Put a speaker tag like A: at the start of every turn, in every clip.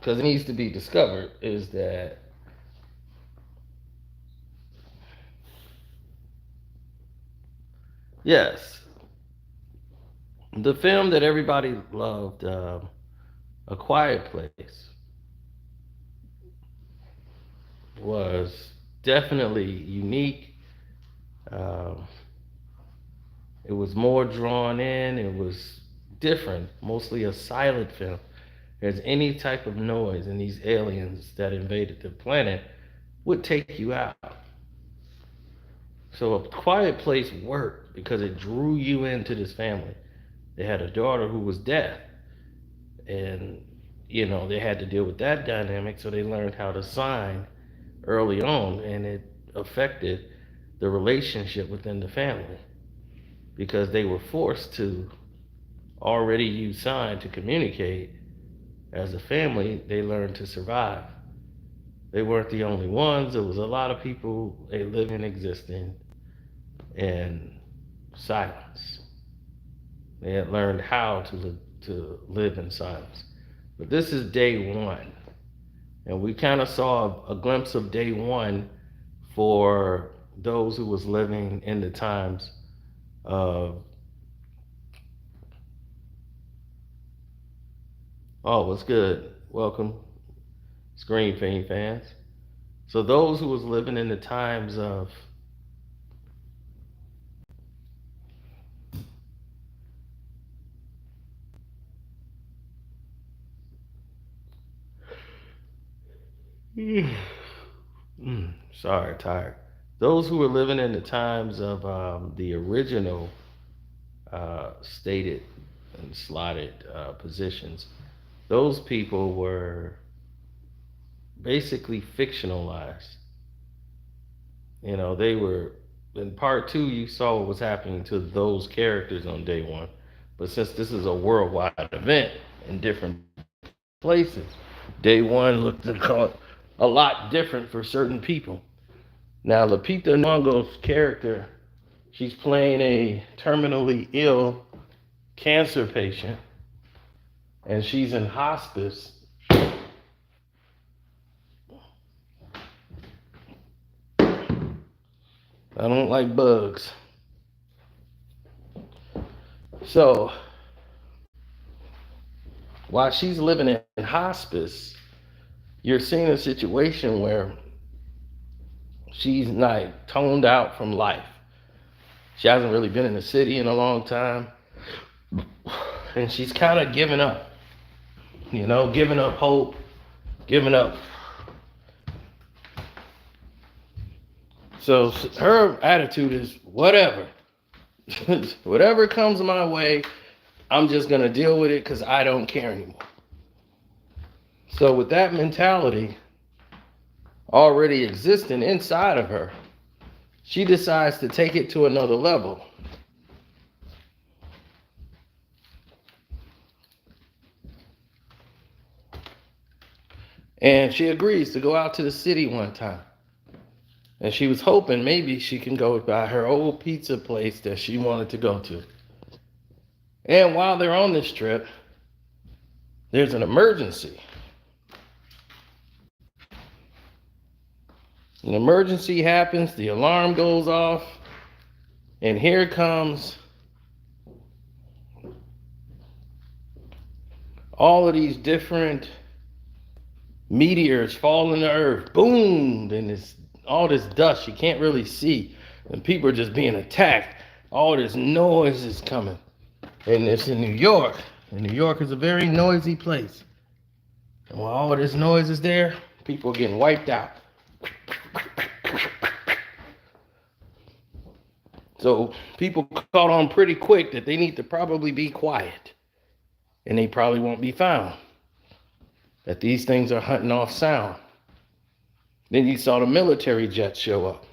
A: because it needs to be discovered, is that yes, the film that everybody loved, A Quiet Place, was definitely unique. Um, it was more drawn in. It was different, mostly a silent film. There's any type of noise, and these aliens that invaded the planet would take you out. So A Quiet Place worked because it drew you into this family. They had a daughter who was deaf, and they had to deal with that dynamic, so they learned how to sign early on, and it affected the relationship within the family because they were forced to already use sign to communicate. As a family, they learned to survive. They weren't the only ones. There was a lot of people they living existing in silence. They had learned how to live in silence. But this is day one. And we kind of saw a glimpse of day one for those who was living in the times of, oh, what's good? Welcome, Screen Fame fans. So those who was living in the times of sorry, tired. Those who were living in the times of the original stated and slotted positions, those people were basically fictionalized. They were in part two. You saw what was happening to those characters on day one, but since this is a worldwide event in different places, day one looked a lot different for certain people. Now, Lupita Nyong'o's character, she's playing a terminally ill cancer patient, and she's in hospice. I don't like bugs. So, while she's living in hospice, you're seeing a situation where she's like toned out from life. She hasn't really been in the city in a long time. And she's kind of giving up, giving up hope, giving up. So her attitude is whatever. Whatever comes my way, I'm just going to deal with it because I don't care anymore. So, with that mentality already existing inside of her, she decides to take it to another level. And she agrees to go out to the city one time. And she was hoping maybe she can go by her old pizza place that she wanted to go to. And while they're on this trip, there's an emergency. An emergency happens, the alarm goes off, and here comes all of these different meteors falling to earth. Boom! And it's all this dust you can't really see. And people are just being attacked. All this noise is coming. And it's in New York. And New York is a very noisy place. And while all this noise is there, people are getting wiped out. So people caught on pretty quick that they need to probably be quiet. And they probably won't be found. That these things are hunting off sound. Then you saw the military jets show up.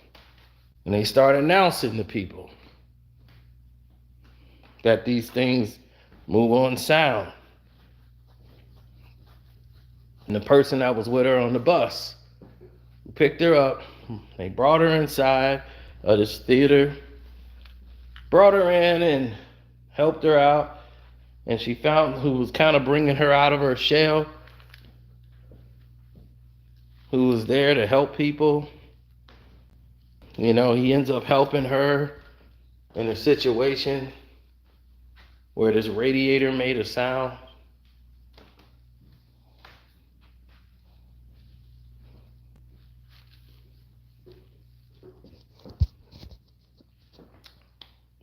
A: And they start announcing to people that these things move on sound. And the person that was with her on the bus picked her up. They brought her inside of this theater, brought her in and helped her out. And she found who was kind of bringing her out of her shell who was there to help people. You know, he ends up helping her in a situation where this radiator made a sound.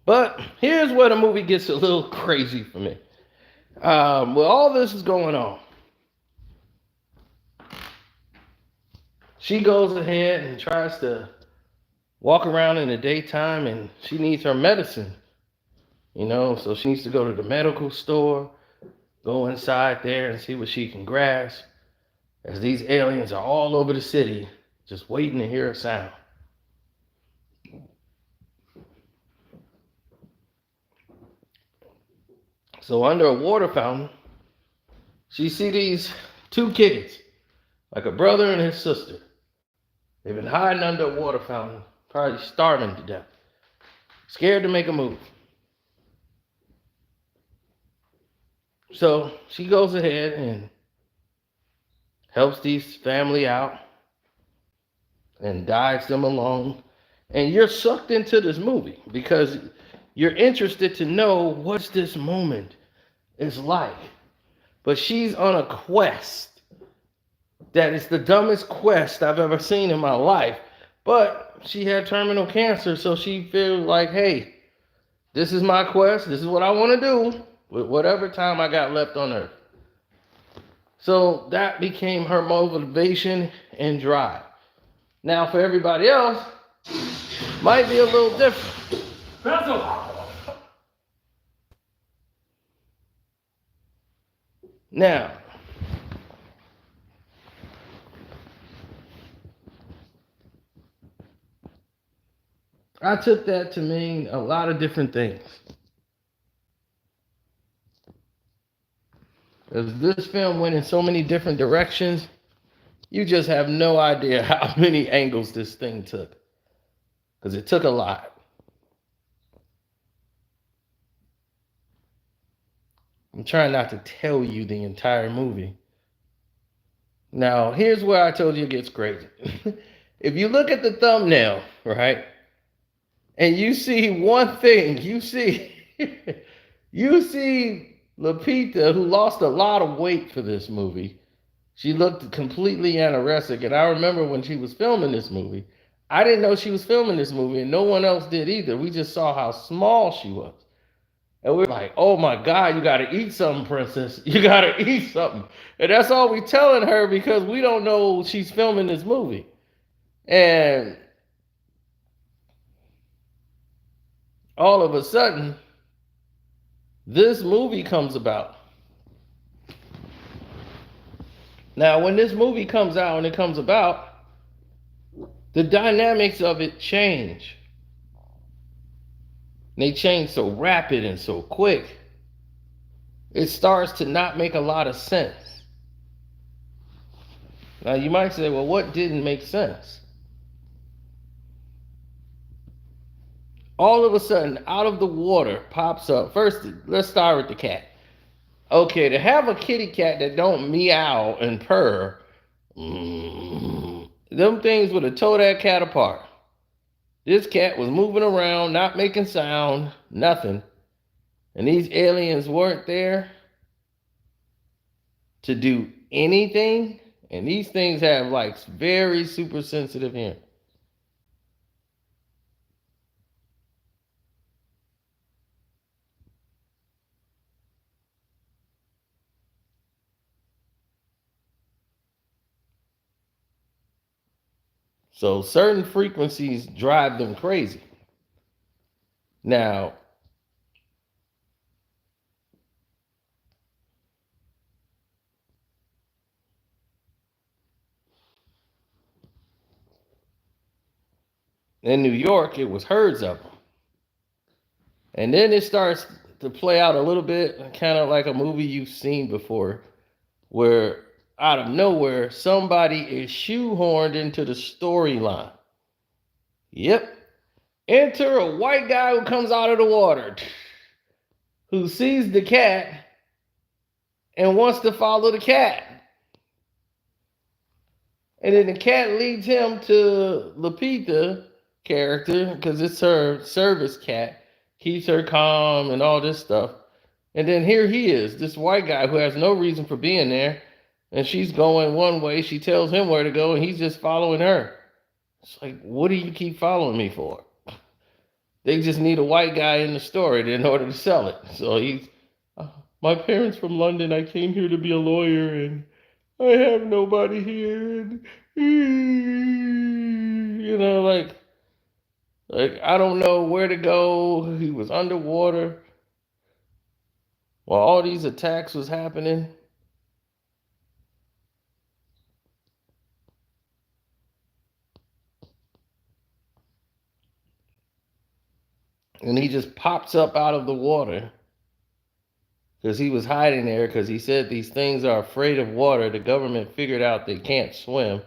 A: But here's where the movie gets a little crazy for me. Well, all this is going on. She goes ahead and tries to walk around in the daytime, and she needs her medicine. You know, so she needs to go to the medical store, go inside there and see what she can grasp, as these aliens are all over the city just waiting to hear a sound. So under a water fountain, she see these two kids, like a brother and his sister. They've been hiding under a water fountain, probably starving to death, scared to make a move. So she goes ahead and helps these family out and guides them along. And you're sucked into this movie because you're interested to know what's this moment is like. But she's on a quest that is the dumbest quest I've ever seen in my life. But she had terminal cancer, so she feels like, hey, this is my quest. This is what I want to do with whatever time I got left on earth. So that became her motivation and drive. Now, for everybody else, might be a little different. Now, I took that to mean a lot of different things. As this film went in so many different directions, you just have no idea how many angles this thing took. Because it took a lot. I'm trying not to tell you the entire movie. Now, here's where I told you it gets crazy. If you look at the thumbnail, right, and you see one thing, you see Lupita, who lost a lot of weight for this movie. She looked completely anorexic, and I remember when she was filming this movie, I didn't know she was filming this movie, and no one else did either. We just saw how small she was. And we were like, oh my God, you gotta eat something, princess. You gotta eat something. And that's all we telling her because we don't know she's filming this movie. And all of a sudden, this movie comes about. Now, when this movie comes out and it comes about, the dynamics of it change. They change so rapid and so quick, it starts to not make a lot of sense. Now, you might say, well, what didn't make sense? All of a sudden, out of the water pops up. First, let's start with the cat. Okay, to have a kitty cat that don't meow and purr, them things would have tore that cat apart. This cat was moving around, not making sound, nothing. And these aliens weren't there to do anything. And these things have like very super sensitive hearing. So certain frequencies drive them crazy. Now, in New York, it was herds of them. And then it starts to play out a little bit, kind of like a movie you've seen before, where out of nowhere, somebody is shoehorned into the storyline. Yep. Enter a white guy who comes out of the water, who sees the cat and wants to follow the cat. And then the cat leads him to Lupita character because it's her service cat, keeps her calm and all this stuff. And then here he is, this white guy who has no reason for being there, and she's going one way. She tells him where to go, and he's just following her. It's like, what do you keep following me for? They just need a white guy in the story in order to sell it. So he's, my parents from London. I came here to be a lawyer, and I have nobody here. And, like I don't know where to go. He was underwater while all these attacks was happening. And he just pops up out of the water because he was hiding there because he said these things are afraid of water. The government figured out they can't swim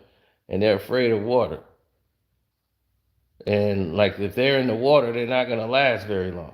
A: and they're afraid of water. And like if they're in the water, they're not going to last very long.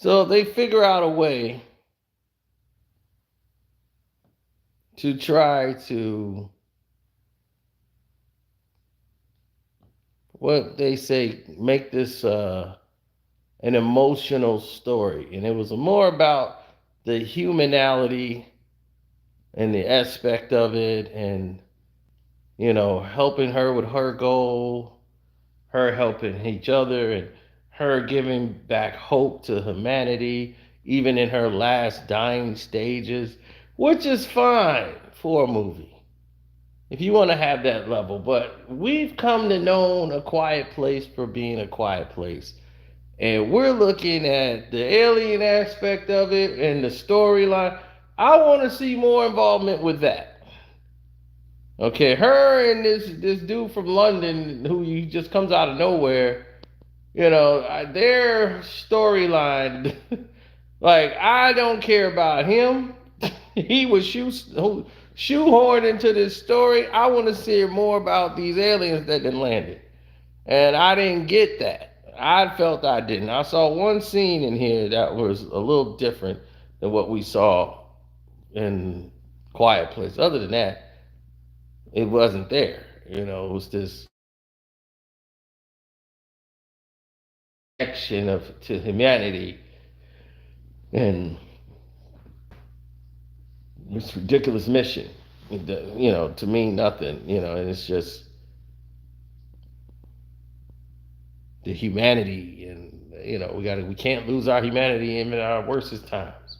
A: So they figure out a way to try to, what they say, make this an emotional story. And it was more about the humanality and the aspect of it, and helping her with her goal, her helping each other, and her giving back hope to humanity, even in her last dying stages, which is fine for a movie if you want to have that level. But we've come to know A Quiet Place for being a quiet place. And we're looking at the alien aspect of it and the storyline. I want to see more involvement with that. Okay, her and this dude from London who just comes out of nowhere, their storyline, like, I don't care about him. He was shoehorned into this story. I want to see more about these aliens that then landed. And I didn't get that. I felt I didn't. I saw one scene in here that was a little different than what we saw in Quiet Place. Other than that, it wasn't there. It was this connection to humanity and this ridiculous mission, to mean nothing, and it's just the humanity, and we can't lose our humanity even in our worstest times.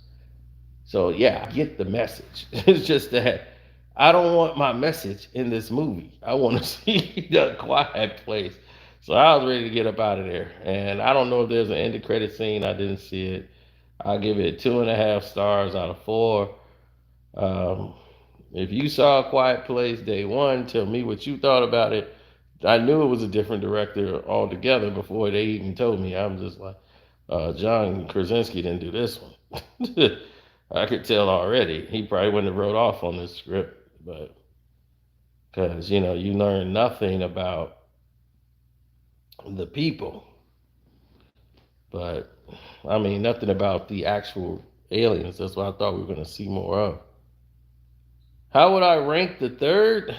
A: So yeah, I get the message. It's just that I don't want my message in this movie. I want to see The Quiet Place. So I was ready to get up out of there. And I don't know if there's an end of credit scene. I didn't see it. I'll give it 2.5 stars out of 4. If you saw A Quiet Place day one, tell me what you thought about it. I knew it was a different director altogether before they even told me. I'm just like, John Krasinski didn't do this one. I could tell already. He probably wouldn't have wrote off on this script, but because you learn nothing about the people, but I mean nothing about the actual aliens. That's what I thought we were going to see more of. How would I rank the third?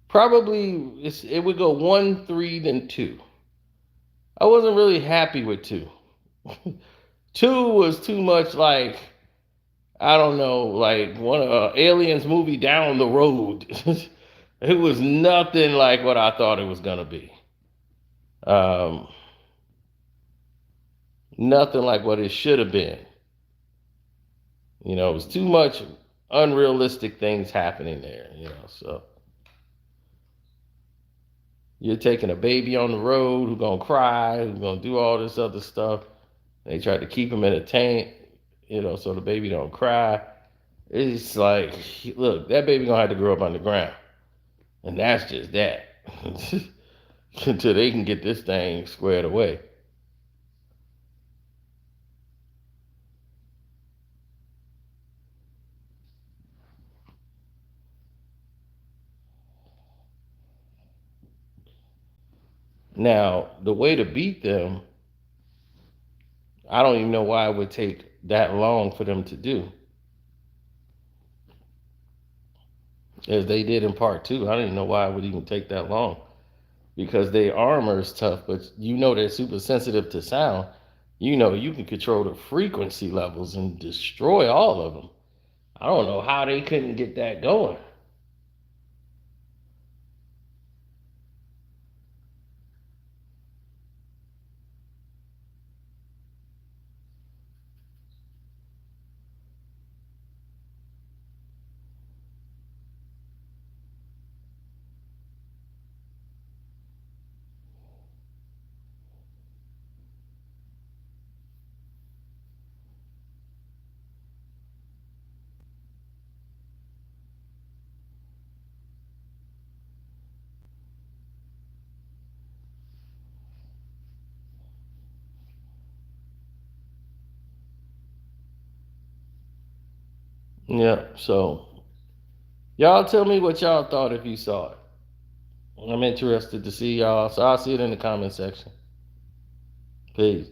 A: Probably it would go 1, 3, then 2. I wasn't really happy with 2. 2 was too much like, I don't know, like one Aliens movie down the road. It was nothing like what I thought it was gonna be. Nothing like what it should have been. It was too much unrealistic things happening there. So you're taking a baby on the road who's gonna cry, who's gonna do all this other stuff. They tried to keep him in a tank, so the baby don't cry. It's like, look, that baby gonna have to grow up on the ground, and that's just that until they can get this thing squared away. Now, the way to beat them, I don't even know why it would take that long for them to do, as they did in part two. I don't even know why it would even take that long, because their armor is tough, but you know they're super sensitive to sound. You know you can control the frequency levels and destroy all of them. I don't know how they couldn't get that going. Yeah, so y'all tell me what y'all thought if you saw it. I'm interested to see y'all, so I'll see it in the comment section. Peace.